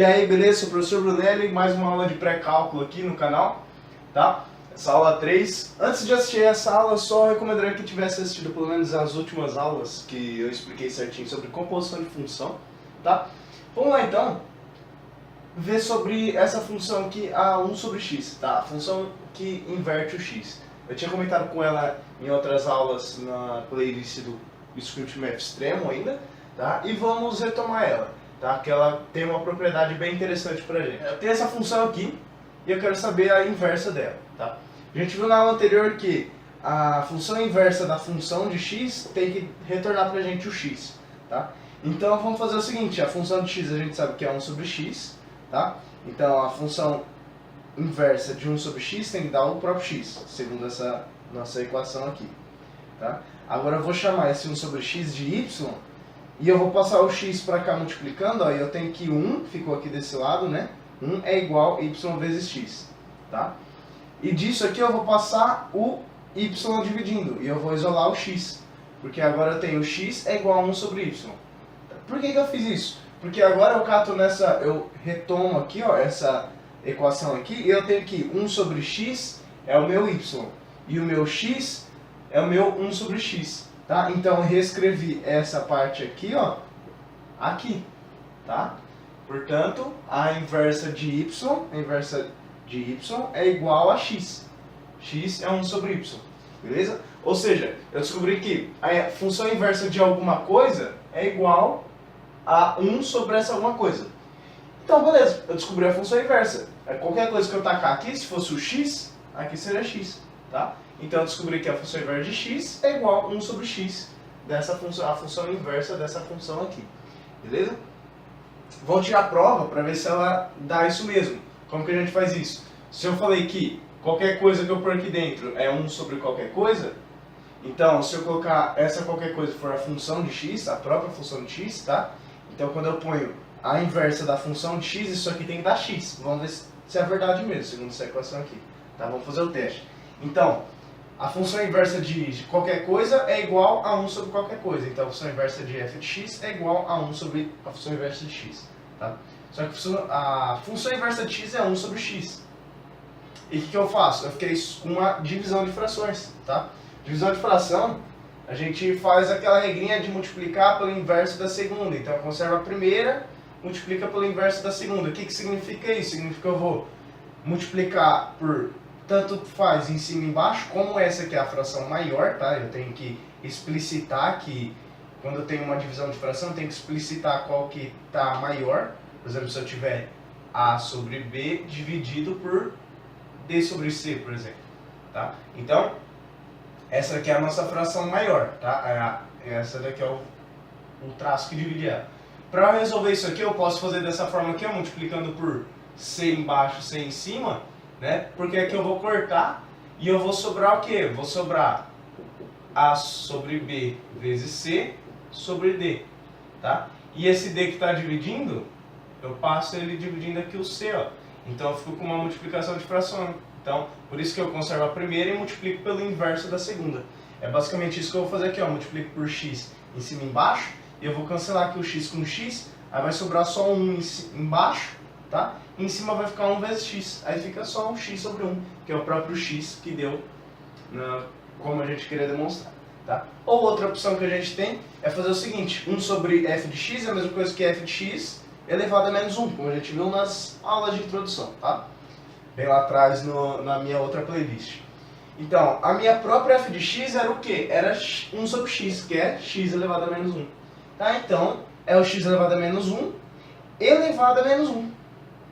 E aí, beleza? Sou o professor Brunelli, mais uma aula de pré-cálculo aqui no canal, tá? Essa aula 3. Antes de assistir essa aula, só recomendaria que tivesse assistido pelo menos as últimas aulas que eu expliquei certinho sobre composição de função, tá? Vamos lá então, ver sobre essa função aqui, a 1 sobre x, tá? A função que inverte o x. Eu tinha comentado com ela em outras aulas na playlist do Script Math Extremo ainda, tá? E vamos retomar ela, tá? Que ela tem uma propriedade bem interessante pra gente. Eu tenho essa função aqui e eu quero saber a inversa dela, tá? A gente viu na aula anterior que a função inversa da função de x tem que retornar pra gente o x, tá? Então vamos fazer o seguinte, a função de x a gente sabe que é 1 sobre x, tá? Então a função inversa de 1 sobre x tem que dar o próprio x, segundo essa nossa equação aqui, tá? Agora eu vou chamar esse 1 sobre x de y e eu vou passar o x para cá multiplicando, ó, e eu tenho que 1, ficou aqui desse lado, né? 1 é igual a y vezes x, tá? E disso aqui eu vou passar o y dividindo, e eu vou isolar o x, porque agora eu tenho o x é igual a 1 sobre y. Por que eu fiz isso? Porque agora eu cato nessa, eu retomo aqui, ó, essa equação aqui, e eu tenho que 1 sobre x é o meu y, e o meu x é o meu 1 sobre x, tá? Então eu reescrevi essa parte aqui, ó, aqui, tá? Portanto, a inversa de y é igual a x. X é 1 sobre y, beleza? Ou seja, eu descobri que a função inversa de alguma coisa é igual a 1 sobre essa alguma coisa. Então, beleza, eu descobri a função inversa. Qualquer coisa que eu tacar aqui, se fosse o x, aqui seria x, tá? Então eu descobri que a função inversa de x é igual a 1 sobre x, dessa função, a função inversa dessa função aqui, beleza? Vou tirar a prova para ver se ela dá isso mesmo. Como que a gente faz isso? Se eu falei que qualquer coisa que eu pôr aqui dentro é 1 sobre qualquer coisa, então se eu colocar essa qualquer coisa for a função de x, a própria função de x, tá? Então quando eu ponho a inversa da função de x, isso aqui tem que dar x. Vamos ver se é verdade mesmo, segundo essa equação aqui. Tá? Vamos fazer o teste. Então, a função inversa de qualquer coisa é igual a 1 sobre qualquer coisa. Então a função inversa de f de x é igual a 1 sobre a função inversa de x. Tá? Só que a função inversa de x é 1 sobre x. E o que eu faço? Eu fiquei com uma divisão de frações. Tá? Divisão de fração, a gente faz aquela regrinha de multiplicar pelo inverso da segunda. Então eu conservo a primeira, multiplica pelo inverso da segunda. O que significa isso? Significa que eu vou multiplicar por tanto faz em cima e embaixo, como essa aqui é a fração maior, tá? Eu tenho que explicitar que quando eu tenho uma divisão de fração, eu tenho que explicitar qual que está maior. Por exemplo, se eu tiver A sobre B dividido por D sobre C, por exemplo, tá? Então, essa aqui é a nossa fração maior, tá? Essa daqui é o traço que divide ela. Para resolver isso aqui, eu posso fazer dessa forma aqui, ó, multiplicando por C embaixo, C em cima, né? Porque aqui eu vou cortar e eu vou sobrar o quê? Vou sobrar A sobre B vezes C sobre D, tá? E esse D que está dividindo, eu passo ele dividindo aqui o C, ó. Então eu fico com uma multiplicação de fração. Então, por isso que eu conservo a primeira e multiplico pelo inverso da segunda. É basicamente isso que eu vou fazer aqui, ó. Multiplico por x em cima e embaixo, e eu vou cancelar aqui o x com x, aí vai sobrar só um embaixo, tá? E em cima vai ficar 1 vezes x, aí fica só um x sobre 1, que é o próprio x que deu como a gente queria demonstrar, tá? Ou outra opção que a gente tem é fazer o seguinte, 1 sobre f de x é a mesma coisa que f de x elevado a menos 1, como a gente viu nas aulas de introdução, tá? Bem lá atrás na minha outra playlist. Então, a minha própria f de x era o quê? Era 1 sobre x, que é x elevado a menos 1. Tá? Então, é o x elevado a menos 1 elevado a menos 1.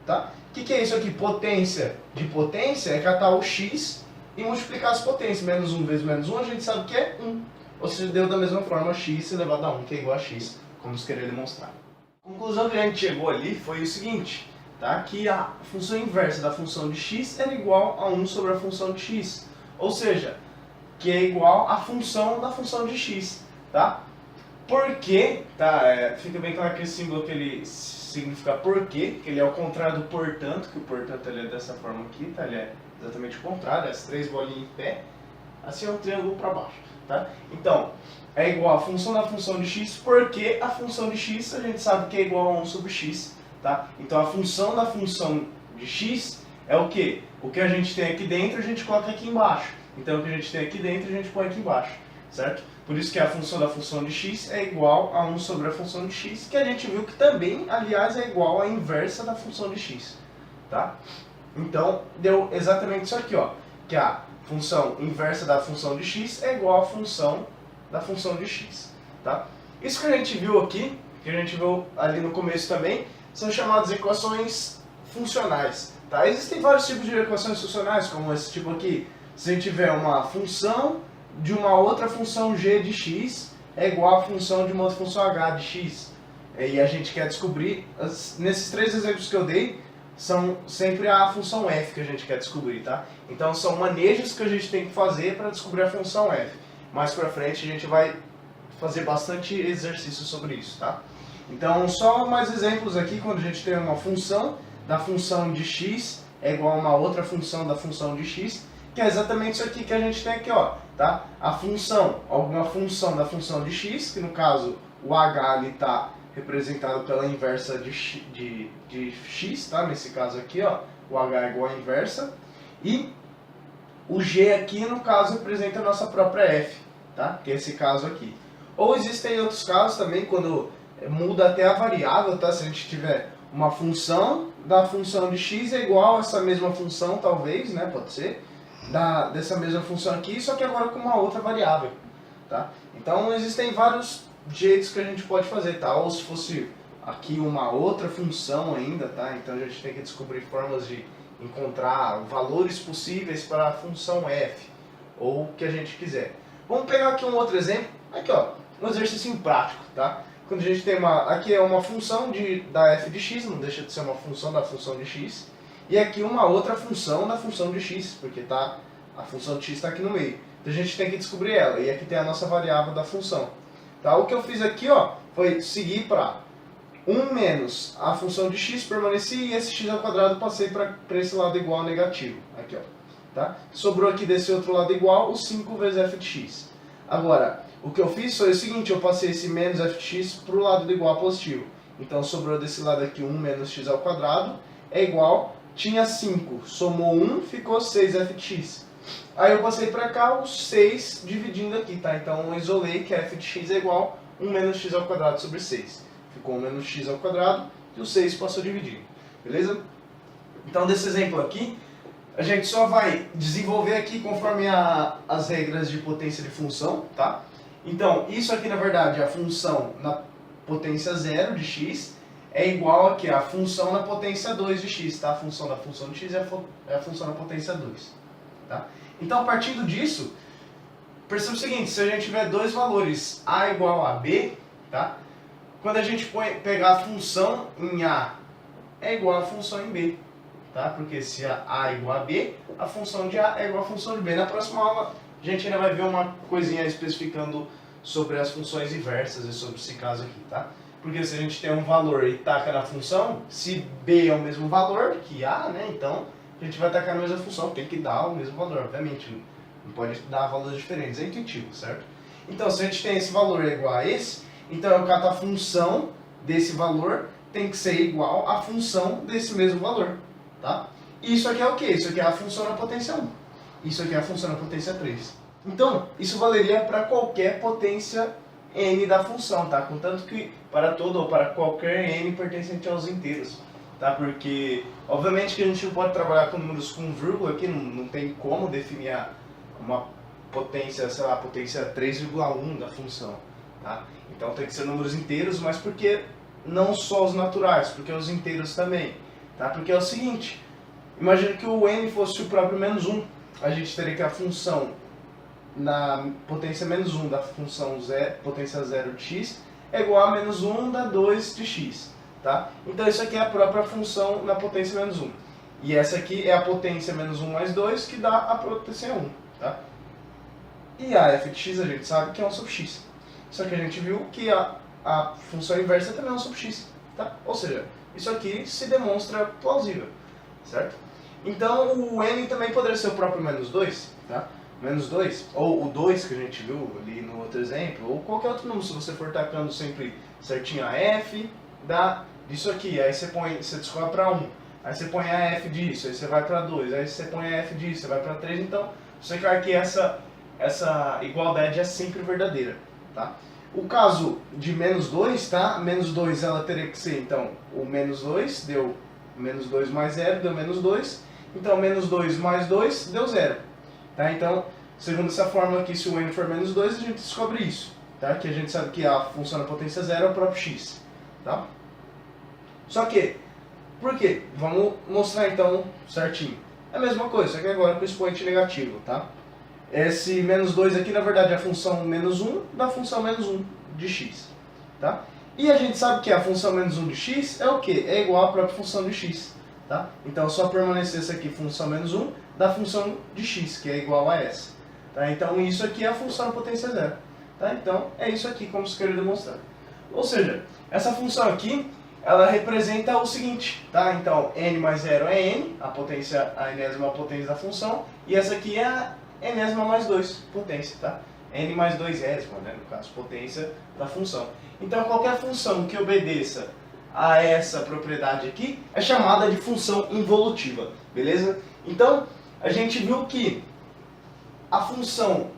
Tá? O que é isso aqui? Potência de potência é catar o x e multiplicar as potências. Menos 1 vezes menos 1 a gente sabe que é 1. Ou seja, deu da mesma forma x elevado a 1, que é igual a x, como eu queria demonstrar. A conclusão que a gente chegou ali foi o seguinte, tá? Que a função inversa da função de x era igual a 1 sobre a função de x. Ou seja, que é igual à função da função de x. Tá? Por quê? Tá? Fica bem claro que esse símbolo que ele significa por quê, que ele é o contrário do portanto, que o portanto ele é dessa forma aqui, tá? Ele é exatamente o contrário, as três bolinhas em pé, assim é um triângulo para baixo. Tá? Então, é igual a função da função de x, porque a função de x a gente sabe que é igual a 1 sobre x, tá? Então a função da função de x é o quê? O que a gente tem aqui dentro a gente coloca aqui embaixo. Então o que a gente tem aqui dentro a gente põe aqui embaixo, certo? Por isso que a função da função de x é igual a 1 sobre a função de x, que a gente viu que também, aliás, é igual à inversa da função de x, tá? Então deu exatamente isso aqui, ó, que a função inversa da função de x é igual à função da função de x, tá? Isso que a gente viu aqui, que a gente viu ali no começo também, são chamadas equações funcionais, tá? Existem vários tipos de equações funcionais, como esse tipo aqui. Se a gente tiver uma função de uma outra função g de x é igual à função de uma outra função h de x, e a gente quer descobrir, nesses três exemplos que eu dei, são sempre a função f que a gente quer descobrir, tá? Então são manejos que a gente tem que fazer para descobrir a função f. Mais pra frente a gente vai fazer bastante exercício sobre isso, tá? Então só mais exemplos aqui, quando a gente tem uma função da função de x é igual a uma outra função da função de x, que é exatamente isso aqui que a gente tem aqui, ó, tá? A função, alguma função da função de x, que no caso o h ali está representado pela inversa de x, tá? Nesse caso aqui, ó, o h é igual à inversa, e o g aqui, no caso, representa a nossa própria f, tá? Que é esse caso aqui. Ou existem outros casos também, quando muda até a variável, tá? Se a gente tiver uma função da função de x é igual a essa mesma função, talvez, né? Pode ser. Dessa mesma função aqui, só que agora com uma outra variável, tá? Então existem vários jeitos que a gente pode fazer, tá? Ou se fosse aqui uma outra função ainda, tá? Então a gente tem que descobrir formas de encontrar valores possíveis para a função f, ou o que a gente quiser. Vamos pegar aqui um outro exemplo, aqui ó, um exercício prático, tá? Quando a gente tem aqui é uma função da f de x, não deixa de ser uma função da função de x, e aqui uma outra função da função de x, porque a função de x está aqui no meio. Então a gente tem que descobrir ela, e aqui tem a nossa variável da função. Tá? O que eu fiz aqui ó, foi seguir para 1 menos a função de x, permaneci, e esse x ao quadrado passei para esse lado igual ao negativo. Aqui, ó. Tá? Sobrou aqui desse outro lado igual o 5 vezes f de x. Agora, o que eu fiz foi o seguinte, eu passei esse menos f de x para o lado do igual positivo. Então sobrou desse lado aqui 1 menos x ao quadrado é igual, tinha 5, somou 1, ficou 6f de x. Aí eu passei para cá o 6 dividindo aqui, tá? Então eu isolei que f de x é igual 1 menos x ao quadrado sobre 6. Ficou 1 menos x ao quadrado e o 6 passou dividindo. Beleza? Então desse exemplo aqui, a gente só vai desenvolver aqui conforme as regras de potência de função, tá? Então isso aqui na verdade é a função na potência 0 de x é igual aqui a função na potência 2 de x, tá? A função da função de x é a função na potência 2. Tá? Então, partindo disso, perceba o seguinte, se a gente tiver dois valores a igual a b, tá? Quando a gente pegar a função em a é igual a função em b, tá? Porque se a é igual a b, a função de a é igual a função de b. Na próxima aula, a gente ainda vai ver uma coisinha especificando sobre as funções inversas e sobre esse caso aqui, tá? Porque se a gente tem um valor e taca na função, se b é o mesmo valor que a, né? Então a gente vai tacar na mesma função, tem que dar o mesmo valor, obviamente. Não pode dar valores diferentes, é intuitivo, certo? Então, se a gente tem esse valor igual a esse, então eu cato a função desse valor tem que ser igual à função desse mesmo valor, tá? E isso aqui é o quê? Isso aqui é a função na potência 1. Isso aqui é a função na potência 3. Então, isso valeria para qualquer potência n da função, tá? Contanto que para todo ou para qualquer n pertencente aos inteiros. Tá? Porque, obviamente que a gente não pode trabalhar com números com vírgula aqui, não tem como definir uma potência, sei lá, potência 3,1 da função. Tá? Então tem que ser números inteiros, mas porque não só os naturais, porque os inteiros também. Tá? Porque é o seguinte, imagina que o n fosse o próprio menos 1, a gente teria que a função na potência menos 1 da função potência 0 de x é igual a menos 1 da 2 de x. Tá? Então isso aqui é a própria função na potência menos 1. E essa aqui é a potência menos 1 mais 2 que dá a potência 1. Tá? E a f de x a gente sabe que é 1 sobre x. Só que a gente viu que a função inversa também é 1 sobre x. Tá? Ou seja, isso aqui se demonstra plausível. Certo? Então o n também poderia ser o próprio menos 2. Tá? Menos 2, ou o 2 que a gente viu ali no outro exemplo, ou qualquer outro número, se você for tacando sempre certinho a f, dá disso aqui, aí você descobre para 1, aí você põe a f disso, aí você vai para 2, aí você põe a f disso, você vai para 3, então você quer que essa igualdade é sempre verdadeira, tá? O caso de menos 2, tá? Menos 2 ela teria que ser, então, o menos 2 deu menos 2 mais 0, deu menos 2, então menos 2 mais 2 deu 0, tá? Então, segundo essa fórmula aqui, se o n for menos 2, a gente descobre isso, tá? Que a gente sabe que a função da potência 0 é o próprio x, tá? Só que, por quê? Vamos mostrar então certinho. É a mesma coisa, só que agora com expoente negativo, tá? Esse menos 2 aqui, na verdade, é a função menos 1 da função menos 1 de x, tá? E a gente sabe que a função menos 1 de x é o quê? É igual à própria função de x, tá? Então, só permanecer essa aqui, função menos 1, da função de x, que é igual a essa. Tá? Então, isso aqui é a função da potência zero. Tá? Então, é isso aqui, como se queria demonstrar. Ou seja, essa função aqui, ela representa o seguinte, tá? Então, n mais 0 é n, a enésima potência da função, e essa aqui é a enésima mais 2, potência, tá? n mais 2 ésima, né, no caso, potência da função. Então, qualquer função que obedeça a essa propriedade aqui é chamada de função involutiva, beleza? Então, a gente viu que a função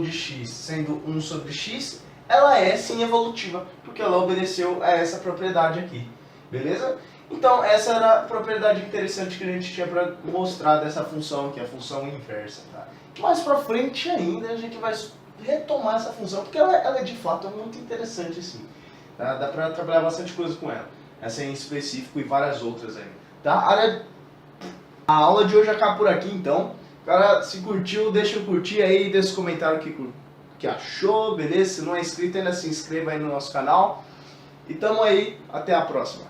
de x sendo 1 sobre x, ela é sim evolutiva, porque ela obedeceu a essa propriedade aqui, beleza? Então, essa era a propriedade interessante que a gente tinha para mostrar dessa função, que é a função inversa, tá? Mais pra frente ainda a gente vai retomar essa função, porque ela de fato é muito interessante assim, tá? Dá para trabalhar bastante coisa com ela, essa em específico e várias outras aí, tá? A aula de hoje acaba por aqui então. Cara, se curtiu, deixa eu curtir aí, deixa os comentários que achou, beleza? Se não é inscrito ainda, se inscreva aí no nosso canal. E tamo aí, até a próxima.